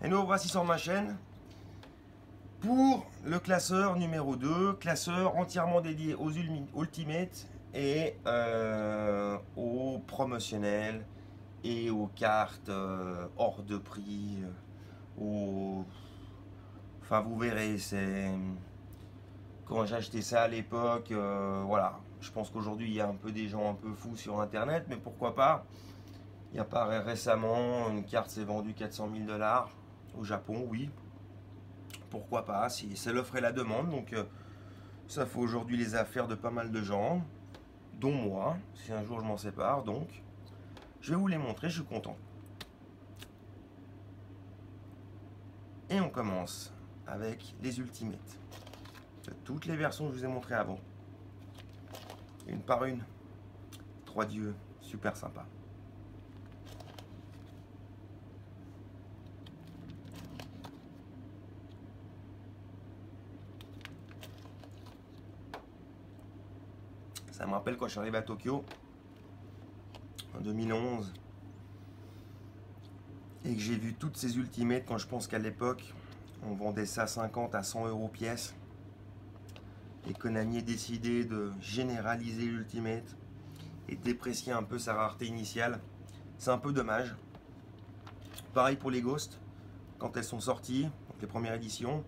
Et nous voici sur ma chaîne pour le classeur numéro 2, classeur entièrement dédié aux Ultimate et aux promotionnels et aux cartes hors de prix. Enfin, vous verrez, c'est quand j'ai acheté ça à l'époque, voilà. Je pense qu'aujourd'hui il y a un peu des gens un peu fous sur internet, mais pourquoi pas. Il y a pas récemment, une carte s'est vendue 400 000 $ au Japon, oui. Pourquoi pas, si c'est l'offre et la demande, donc ça fait aujourd'hui les affaires de pas mal de gens, dont moi, si un jour je m'en sépare, donc je vais vous les montrer, je suis content. Et on commence avec les Ultimates. De toutes les versions que je vous ai montrées avant. Une par une. 3 dieux, super sympa. Ça me rappelle quand je suis arrivé à Tokyo en 2011 et que j'ai vu toutes ces Ultimates, quand je pense qu'à l'époque on vendait ça 50 à 100 € pièce, et Konami a décidé de généraliser l'Ultimate et déprécier un peu sa rareté initiale. C'est un peu dommage. Pareil pour les Ghosts, quand elles sont sorties, donc les premières éditions,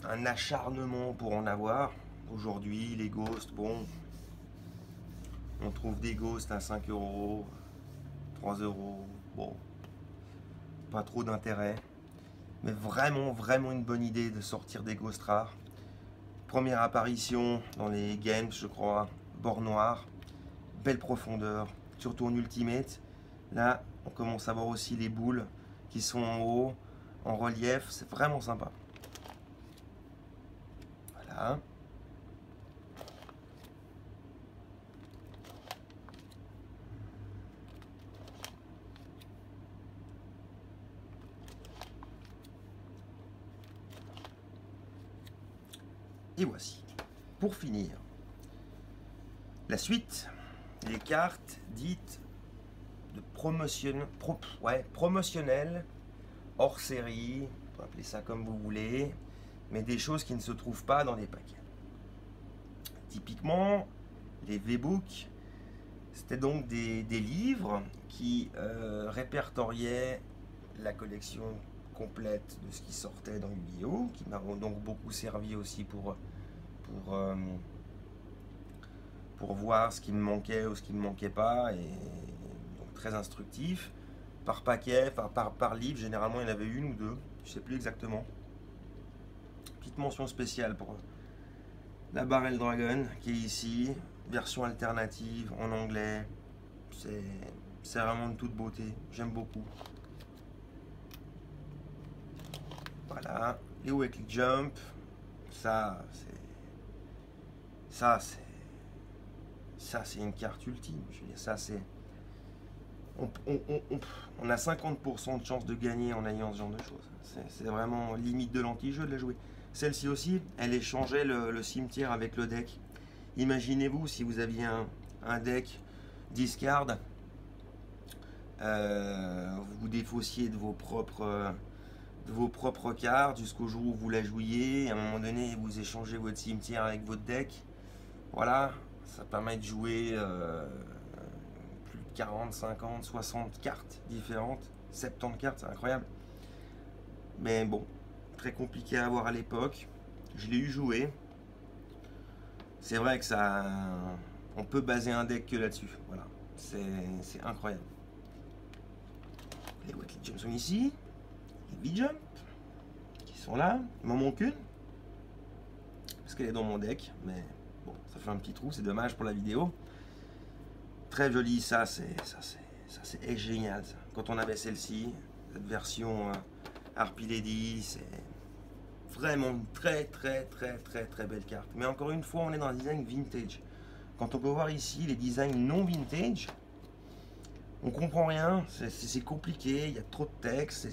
un acharnement pour en avoir. Aujourd'hui, les Ghosts, bon, on trouve des Ghosts à 5 €, 3 €, bon, pas trop d'intérêt. Mais vraiment une bonne idée de sortir des Ghosts rares. Première apparition dans les games, je crois, bord noir, belle profondeur, surtout en Ultimate. Là, on commence à voir aussi les boules qui sont en haut, en relief, c'est vraiment sympa. Voilà. Et voici, pour finir, la suite, les cartes dites de promotionnelles, hors série, on peut appeler ça comme vous voulez, mais des choses qui ne se trouvent pas dans des paquets. Typiquement, les V-Books, c'était donc des livres qui répertoriaient la collection complète de ce qui sortait dans Yu-Gi-Oh!, qui m'a donc beaucoup servi aussi pour voir ce qui me manquait ou ce qui ne me manquait pas, et donc très instructif. Par paquet, par livre, généralement il y en avait une ou deux, je sais plus exactement. Petite mention spéciale pour la Barrel Dragon qui est ici, version alternative en anglais. C'est vraiment de toute beauté, j'aime beaucoup. Voilà, les Weekly Jump, ça c'est une carte ultime. Je veux dire, ça c'est on a 50% de chance de gagner en ayant ce genre de choses. C'est vraiment limite de l'anti-jeu de la jouer. Celle-ci aussi, elle échangeait le cimetière avec le deck. Imaginez-vous si vous aviez un deck discard, vous vous défaussiez de vos propres cartes jusqu'au jour où vous la jouiez, et à un moment donné vous échangez votre cimetière avec votre deck. Voilà, ça permet de jouer plus de 40, 50, 60 cartes différentes, 70 cartes, c'est incroyable. Mais bon, très compliqué à avoir à l'époque. Je l'ai eu joué. C'est vrai que ça, on peut baser un deck que là-dessus. Voilà, c'est incroyable. Les Weekly Jump sont ici, les V-Jump qui sont là. Il m'en manque une parce qu'elle est dans mon deck, mais bon, ça fait un petit trou, c'est dommage pour la vidéo. Très joli, ça c'est génial ça. Quand on avait celle-ci, cette version Harpy Lady, c'est vraiment une très belle carte. Mais encore une fois, on est dans un design vintage. Quand on peut voir ici les designs non vintage, on comprend rien, c'est compliqué, il y a trop de texte,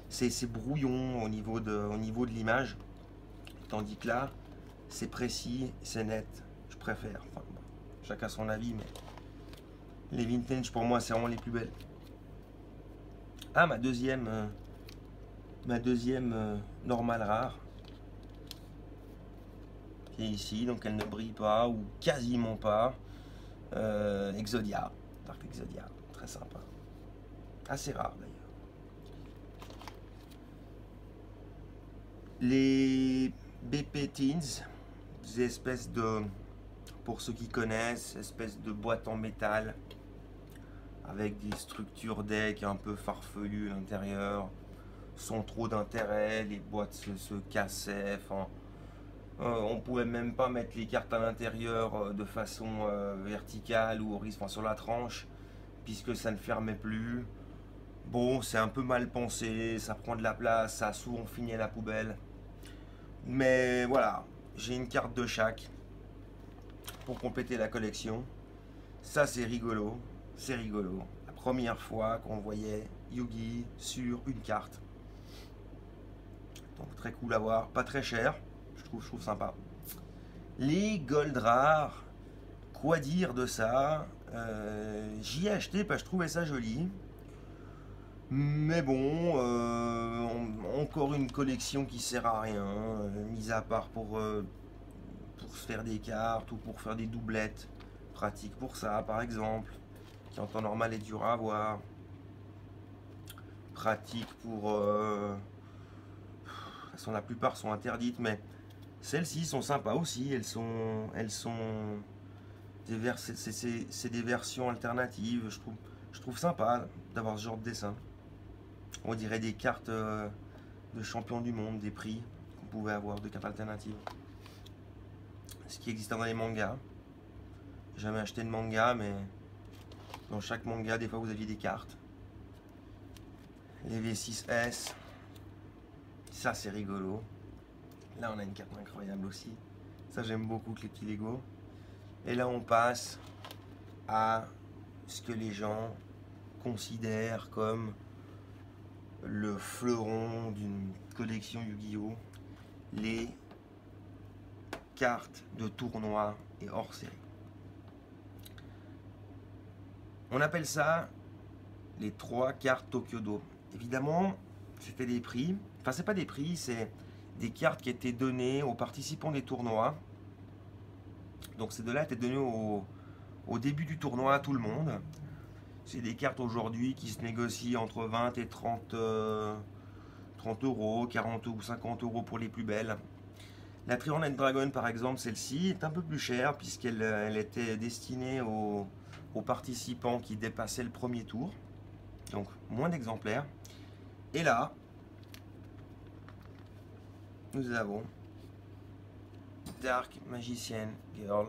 c'est brouillon au niveau de l'image. Tandis que là, c'est précis, c'est net, je préfère. Enfin, bon, chacun son avis, mais les vintage pour moi, c'est vraiment les plus belles. Ah, ma deuxième normale rare, qui est ici, donc elle ne brille pas, ou quasiment pas. Exodia, Dark Exodia, très sympa. Assez rare d'ailleurs. Les BP Teens, des espèces de, pour ceux qui connaissent, espèces de boîtes en métal avec des structures deck un peu farfelues à l'intérieur, sans trop d'intérêt, les boîtes se cassaient, enfin, on pouvait même pas mettre les cartes à l'intérieur de façon verticale ou enfin, sur la tranche, puisque ça ne fermait plus. Bon, c'est un peu mal pensé, ça prend de la place, ça a souvent fini à la poubelle. Mais voilà, j'ai une carte de chaque pour compléter la collection. Ça, c'est rigolo. C'est rigolo. La première fois qu'on voyait Yugi sur une carte. Donc très cool à voir. Pas très cher. Je trouve sympa. Les gold rares. Quoi dire de ça? J'y ai acheté parce que je trouvais ça joli. Mais bon, encore une collection qui sert à rien, mis à part pour se faire des cartes ou pour faire des doublettes. Pratique pour ça, par exemple, qui en temps normal est dur à avoir. Pratique pour... la plupart sont interdites, mais celles-ci sont sympas aussi. Elles sont c'est des versions alternatives. Je trouve sympa d'avoir ce genre de dessin. On dirait des cartes de champions du monde, des prix qu'on pouvait avoir de cartes alternatives. Ce qui existe dans les mangas. J'ai jamais acheté de manga, mais dans chaque manga, des fois, vous aviez des cartes. Les V6S, ça c'est rigolo. Là, on a une carte incroyable aussi. Ça, j'aime beaucoup les petits Lego. Et là, on passe à ce que les gens considèrent comme le fleuron d'une collection Yu-Gi-Oh! Les cartes de tournoi et hors série. On appelle ça les 3 cartes Tokyo-Do. Évidemment, c'était des prix. Enfin, c'est pas des prix, c'est des cartes qui étaient données aux participants des tournois. Donc ces deux-là étaient données au début du tournoi à tout le monde. C'est des cartes aujourd'hui qui se négocient entre 20 et 30 euros, 40 ou 50 euros pour les plus belles. La Triangle Dragon, par exemple, celle-ci est un peu plus chère puisqu'elle était destinée aux participants qui dépassaient le premier tour. Donc moins d'exemplaires. Et là, nous avons Dark Magician Girl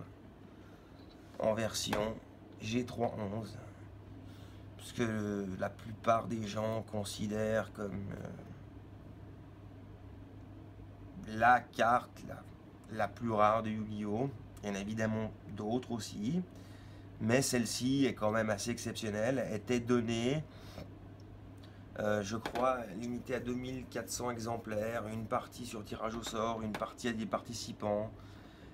en version G311. Parce que la plupart des gens considèrent comme la carte la plus rare de Yu-Gi-Oh! Il y en a évidemment d'autres aussi. Mais celle-ci est quand même assez exceptionnelle. Elle était donnée, je crois, limitée à 2400 exemplaires. Une partie sur tirage au sort, une partie à des participants.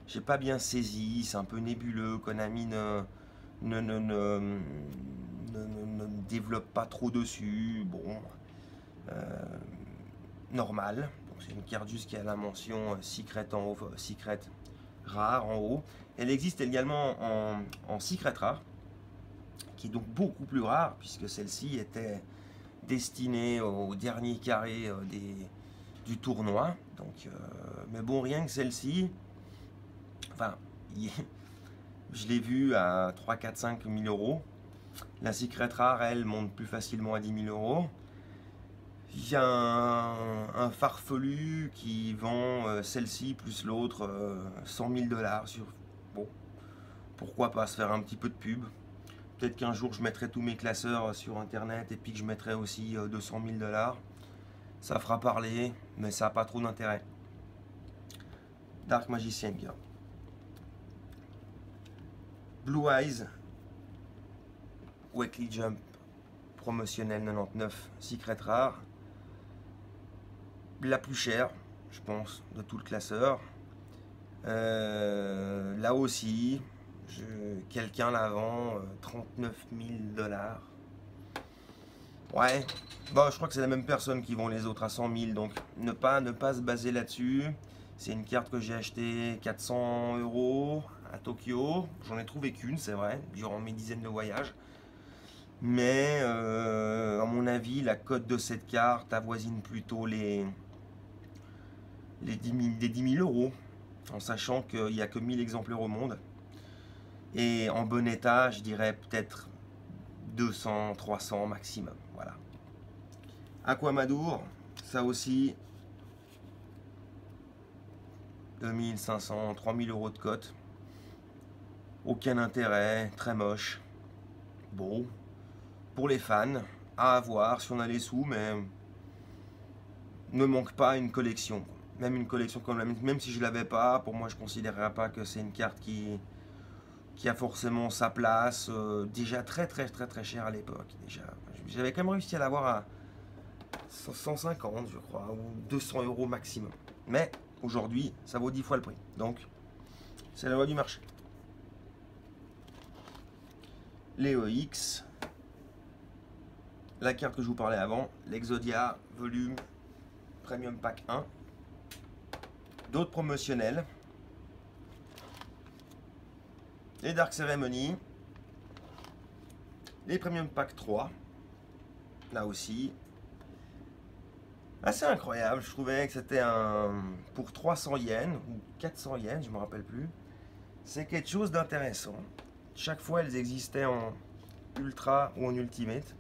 J'ai pas bien saisi, c'est un peu nébuleux. Konami ne développe pas trop dessus. Bon, normal. C'est une carte juste qui a la mention secret en haut, secret rare en haut. Elle existe également en secret rare, qui est donc beaucoup plus rare, puisque celle-ci était destinée au dernier carré du tournoi. Donc, mais bon, rien que celle-ci, enfin, je l'ai vue à 3, 4, 5 000 euros. La secret rare, elle, monte plus facilement à 10 000 euros. Il y a un farfelu qui vend celle-ci plus l'autre 100 000 $. Bon, pourquoi pas se faire un petit peu de pub. Peut-être qu'un jour je mettrai tous mes classeurs sur internet et puis que je mettrai aussi 200 000 $. Ça fera parler, mais ça n'a pas trop d'intérêt. Dark Magician Girl. Blue Eyes. Weekly Jump. Promotionnel 99. Secret rare. La plus chère, je pense, de tout le classeur. Là aussi, quelqu'un la vend 39 000 $. Ouais, bon, je crois que c'est la même personne qui vend les autres à 100 000, donc ne pas se baser là-dessus. C'est une carte que j'ai achetée 400 € à Tokyo. J'en ai trouvé qu'une, c'est vrai, durant mes dizaines de voyages. Mais à mon avis, la cote de cette carte avoisine plutôt les 10 000 €, en sachant qu'il n'y a que 1000 exemplaires au monde. Et en bon état, je dirais peut-être 200, 300 maximum. Voilà. Aquamadour, ça aussi, 2500, 3000 € de cote. Aucun intérêt, très moche. Bon, pour les fans, à avoir si on a les sous, mais ne manque pas une collection. Même une collection comme la mienne, même si je l'avais pas, pour moi je ne considérerais pas que c'est une carte qui a forcément sa place. Déjà très cher à l'époque. Déjà, j'avais quand même réussi à l'avoir à 150, je crois, ou 200 € maximum. Mais aujourd'hui, ça vaut 10 fois le prix. Donc, c'est la loi du marché. Léo X, la carte que je vous parlais avant, l'Exodia volume Premium Pack 1. D'autres promotionnels. Les Dark Ceremony. Les Premium Pack 3. Là aussi. Assez incroyable. Je trouvais que c'était pour 300 yens ou 400 yens, je ne me rappelle plus. C'est quelque chose d'intéressant. Chaque fois, elles existaient en ultra ou en ultimate.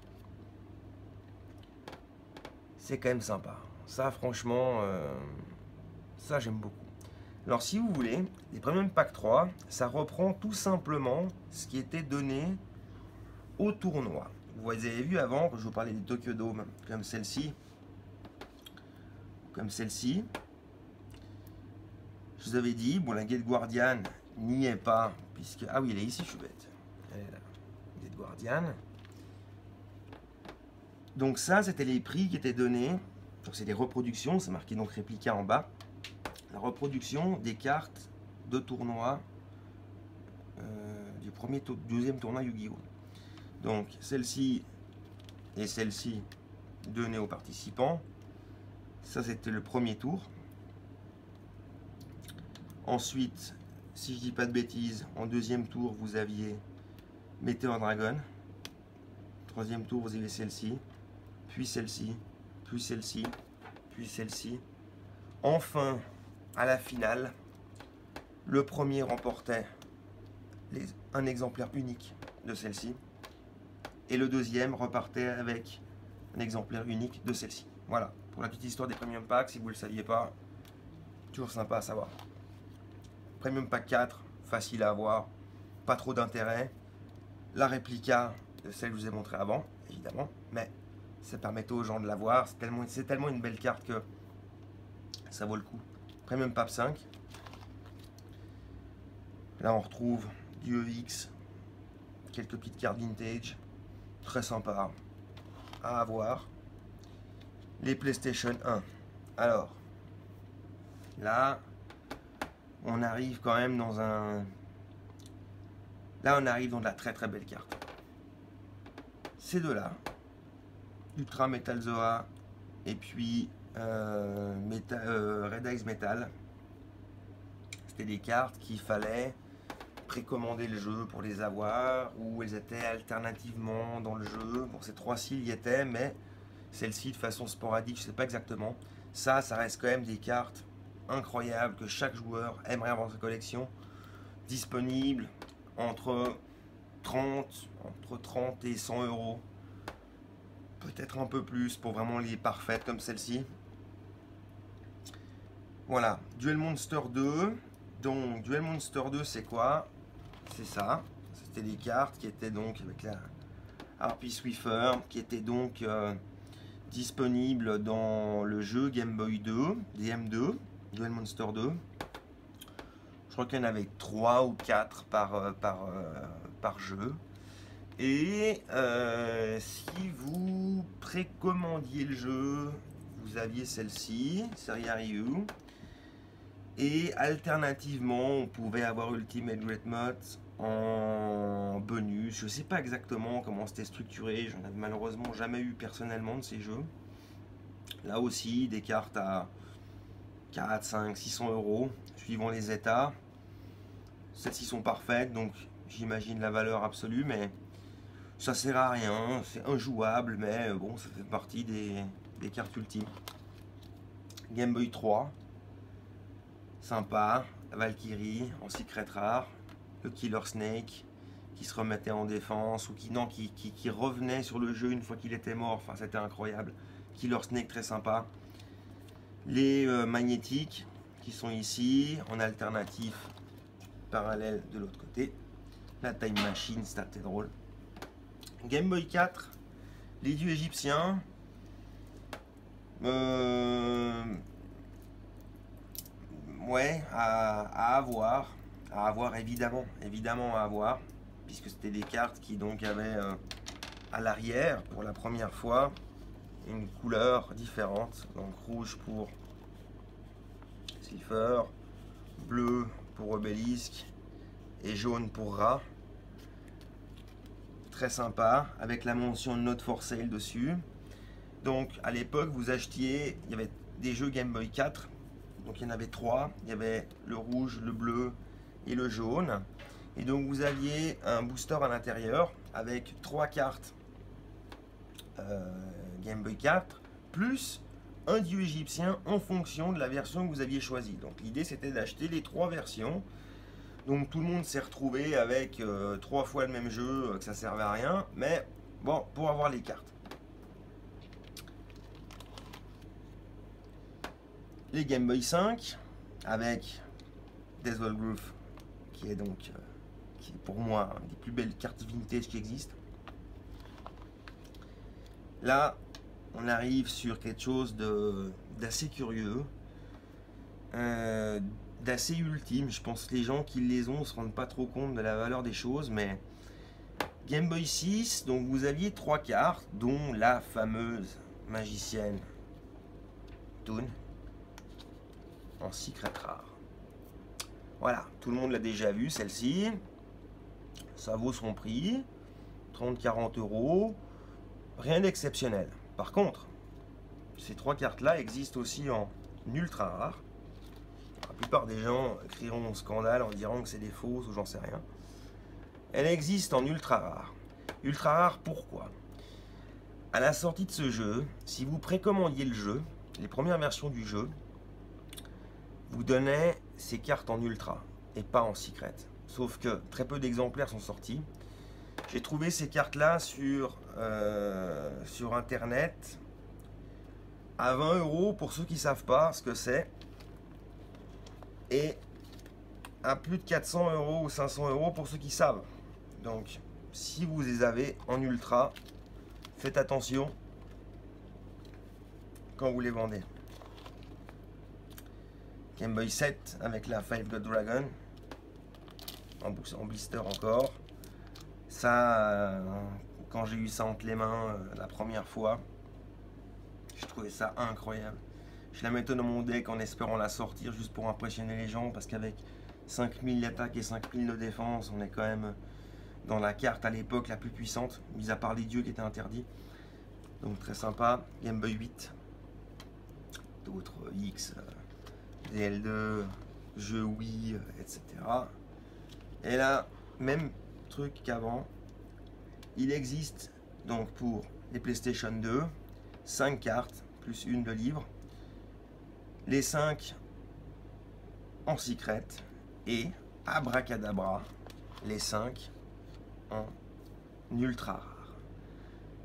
C'est quand même sympa. Ça, franchement, ça j'aime beaucoup. Alors, si vous voulez, les Premium Pack 3, ça reprend tout simplement ce qui était donné au tournoi. Vous avez vu avant, quand je vous parlais des Tokyo Dome, comme celle-ci. Comme celle-ci. Je vous avais dit, bon, la Gate Guardian n'y est pas, puisque... Ah oui, elle est ici, je suis bête. Elle est là. Gate Guardian. Donc ça, c'était les prix qui étaient donnés. Donc c'est des reproductions, c'est marqué donc réplica en bas. La reproduction des cartes de tournoi du deuxième tournoi Yu-Gi-Oh! Donc celle-ci et celle-ci données aux participants. Ça c'était le premier tour. Ensuite, si je dis pas de bêtises, en deuxième tour vous aviez Meteor Dragon. Troisième tour vous avez celle-ci, puis celle-ci, puis celle-ci, puis celle-ci. Enfin, à la finale, le premier remportait un exemplaire unique de celle-ci et le deuxième repartait avec un exemplaire unique de celle-ci. Voilà, pour la petite histoire des Premium Packs, si vous ne le saviez pas, toujours sympa à savoir. Premium Pack 4, facile à avoir, pas trop d'intérêt. La réplica de celle que je vous ai montré avant, évidemment, mais ça permettait aux gens de l'avoir. C'est tellement une belle carte que ça vaut le coup. Premium Pack 5. Là, on retrouve du EX, quelques petites cartes vintage, très sympa à avoir. Les PlayStation 1. Alors, là, on arrive quand même dans un... Là, on arrive dans de la très belle carte. Ces deux-là, Ultra Metal Zoa et puis Red Eyes Metal, c'était des cartes qu'il fallait précommander le jeu pour les avoir, ou elles étaient alternativement dans le jeu. Bon, ces trois-ci y étaient, mais celle-ci de façon sporadique, je ne sais pas exactement. Ça reste quand même des cartes incroyables que chaque joueur aimerait avoir dans sa collection, disponibles entre 30 et 100 €, peut-être un peu plus pour vraiment les parfaites comme celle-ci. Voilà, Duel Monster 2. Donc Duel Monster 2, c'est quoi? C'est ça, c'était des cartes qui étaient donc avec la Harpy Swiffer, qui étaient donc disponibles dans le jeu Game Boy 2, DM2, Duel Monster 2. Je crois qu'il y en avait 3 ou 4 par jeu. Et si vous précommandiez le jeu, vous aviez celle-ci, Seria Ryu. Et alternativement, on pouvait avoir Ultimate Great Mode en bonus. Je sais pas exactement comment c'était structuré. J'en avais malheureusement jamais eu personnellement de ces jeux. Là aussi, des cartes à 4, 5, 600 euros, suivant les états. Celles-ci sont parfaites, donc j'imagine la valeur absolue, mais ça sert à rien. C'est injouable, mais bon, ça fait partie des cartes ultimes. Game Boy 3, sympa. Valkyrie en secret rare. Le Killer Snake qui se remettait en défense ou qui revenait sur le jeu une fois qu'il était mort. Enfin, c'était incroyable. Killer Snake très sympa. Les magnétiques qui sont ici en alternatif parallèle de l'autre côté. La Time Machine, c'était drôle. Game Boy 4, les dieux égyptiens. Ouais, à avoir évidemment à avoir, puisque c'était des cartes qui donc avaient à l'arrière pour la première fois une couleur différente, donc rouge pour Slifer, bleu pour Obélisque et jaune pour Ra. Très sympa, avec la mention Not for Sale dessus. Donc à l'époque vous achetiez, il y avait des jeux Game Boy 4, donc il y en avait 3, il y avait le rouge, le bleu et le jaune. Et donc vous aviez un booster à l'intérieur avec 3 cartes Game Boy 4 plus un dieu égyptien en fonction de la version que vous aviez choisie. Donc l'idée c'était d'acheter les 3 versions. Donc tout le monde s'est retrouvé avec 3 fois le même jeu, que ça servait à rien, mais bon, pour avoir les cartes. Les Game Boy 5 avec Deathwell Groove qui est donc qui est pour moi une des plus belles cartes vintage qui existent. Là on arrive sur quelque chose d'assez curieux, d'assez ultime. Je pense que les gens qui les ont ne se rendent pas trop compte de la valeur des choses, mais Game Boy 6, donc vous aviez 3 cartes dont la fameuse magicienne Toon en secret rare. Voilà, tout le monde l'a déjà vu celle-ci. Ça vaut son prix, 30-40 euros, rien d'exceptionnel. Par contre, ces 3 cartes-là existent aussi en ultra rare. La plupart des gens crieront au scandale en disant que c'est des fausses ou j'en sais rien. Elle existe en ultra rare. Ultra rare pourquoi? À la sortie de ce jeu, si vous précommandiez le jeu, les premières versions du jeu, vous donnez ces cartes en ultra et pas en secret. Sauf que très peu d'exemplaires sont sortis. J'ai trouvé ces cartes-là sur internet à 20 euros pour ceux qui ne savent pas ce que c'est, et à plus de 400 euros ou 500 euros pour ceux qui savent. Donc si vous les avez en ultra, faites attention quand vous les vendez. Game Boy 7 avec la Five God Dragon en blister encore. Ça, quand j'ai eu ça entre les mains la première fois, je trouvais ça incroyable. Je la mettais dans mon deck en espérant la sortir juste pour impressionner les gens, parce qu'avec 5000 d'attaque et 5000 de défense, on est quand même dans la carte à l'époque la plus puissante, mis à part les dieux qui étaient interdits. Donc très sympa. Game Boy 8, d'autres X, DL2, jeux Wii, etc. Et là, même truc qu'avant, il existe donc pour les PlayStation 2 5 cartes plus une de livre, les 5 en secret et abracadabra les 5 en ultra rare.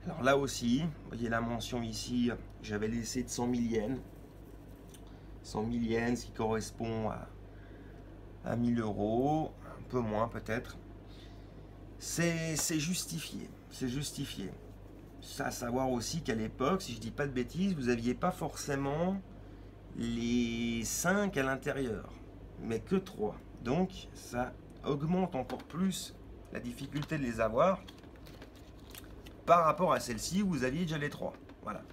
Alors là aussi, vous voyez la mention ici, j'avais laissé de 100 000 yens. 100 000 yens, ce qui correspond à 1000 euros, un peu moins peut-être. C'est justifié, c'est justifié. Ça à savoir aussi qu'à l'époque, si je dis pas de bêtises, vous n'aviez pas forcément les 5 à l'intérieur, mais que 3. Donc ça augmente encore plus la difficulté de les avoir par rapport à celle-ci où vous aviez déjà les 3. Voilà.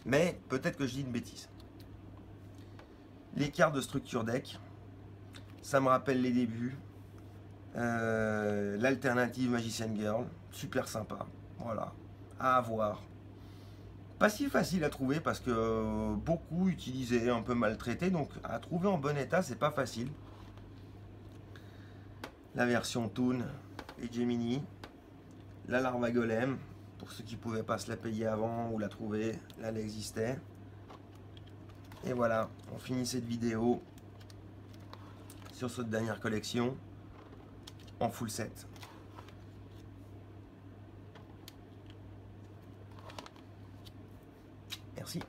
Mais peut-être que je dis une bêtise. Les cartes de structure deck, ça me rappelle les débuts. L'alternative Magician Girl, super sympa. Voilà, à avoir. Pas si facile à trouver parce que beaucoup utilisés, un peu maltraités, donc à trouver en bon état, c'est pas facile. La version Toon et Gemini, la Larva Golem, pour ceux qui pouvaient pas se la payer avant ou la trouver, là elle existait. Et voilà, on finit cette vidéo sur cette dernière collection en full set. Merci.